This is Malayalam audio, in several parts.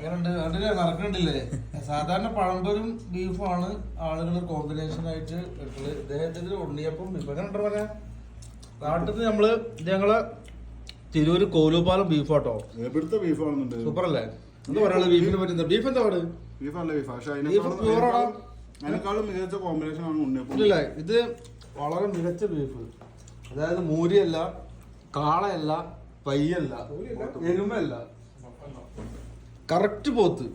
എങ്ങനെയുണ്ട് അതില് നടക്കണ്ടില്ലേ? സാധാരണ പഴംപൊരും ബീഫുമാണ് ആളുകൾ കോമ്പിനേഷൻ ആയിട്ട് എടുത്തത്. ഇദ്ദേഹത്തിന് ഉണ്ണിയപ്പം ബീഫ് എങ്ങനെ പറയാ. നാട്ടിൽ നമ്മള് ഞങ്ങളെ തിരൂര് കോലുപാലം ബീഫാട്ടോ. എവിടുത്തെ ബീഫാണെന്നുണ്ട് സൂപ്പർ അല്ലേ? എന്താ പറയാ ബീഫിനെ പറ്റുന്ന ബീഫ് എന്താ പാട്? ബീഫ് നല്ല ബീഫാ. പക്ഷെ അതിനേക്കാളും മികച്ച കോമ്പിനേഷൻ ആണ് ഉണ്ണിയപ്പം. ഇല്ല, ഇത് വളരെ മികച്ച ബീഫ്. അതായത് മൂരിയല്ല, കാളയല്ല, പയ്യല്ല, എരുമല്ല, കറക്റ്റ് പോത്ത്.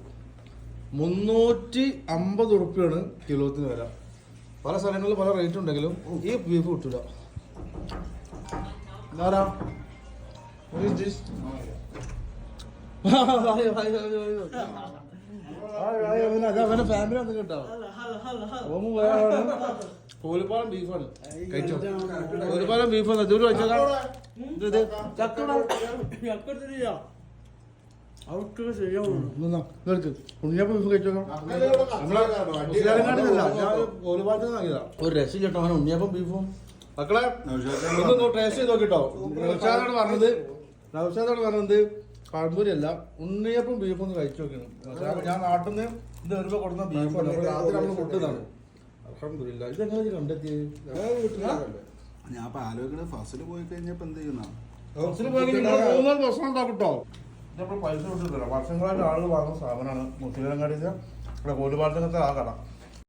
350 ഉറുപ്പ്യാണ് കിലോത്തിന് വില. പല സ്ഥലങ്ങളിൽ പല റേറ്റ് ഉണ്ടെങ്കിലും ഈ ബീഫ് കിട്ടില്ല. ഫാമിലി ഒന്നും കിട്ടോ? കോലുപാലം ബീഫാണ്. കഴിച്ചോ? കോലുപാലം ബീഫാണ്. ദൂരം വെച്ചാൽ ഉണ്ണിയപ്പം ബീഫ് കഴിച്ചോക്കാം. ഒരു രസം കേട്ടോ അങ്ങനെ ഉണ്ണിയപ്പം ബീഫും. മക്കളെ ഇതൊന്ന് ടേസ്റ്റ് ചെയ്ത് നോക്കിട്ടോ. നൗഷാദോട് പറഞ്ഞത് പഴംപൊരി അല്ല, ഉണ്ണിയപ്പം ബീഫും ഒന്ന് കഴിച്ചു നോക്കണം. ഞാൻ നാട്ടിൽ നിന്ന് ഇത് വരുമ്പോ കൊടുക്കുന്ന ബീഫാണ്. രാത്രി നമ്മൾ കൊണ്ടുതാണ്. അൽഹംദുലില്ലാ. ഇതെങ്ങനെ കണ്ടെത്തിയത്? ഞാൻ ആലോചിക്കണത് ഫസ്റ്റില് പോയി കഴിഞ്ഞപ്പോ എന്ത് ചെയ്യുന്ന ഭക്ഷണം ഉണ്ടാക്കട്ടോ. നമ്മൾ പൈസ കൊടുത്തില്ല. വർഷങ്ങളായിട്ട് ആളുകൾ വാങ്ങുന്ന സ്ഥാപനമാണ് മുസ്ലിംകാടിന്റെ ഇവിടെ കോലുപാലത്തിനത്തെ ആ കട.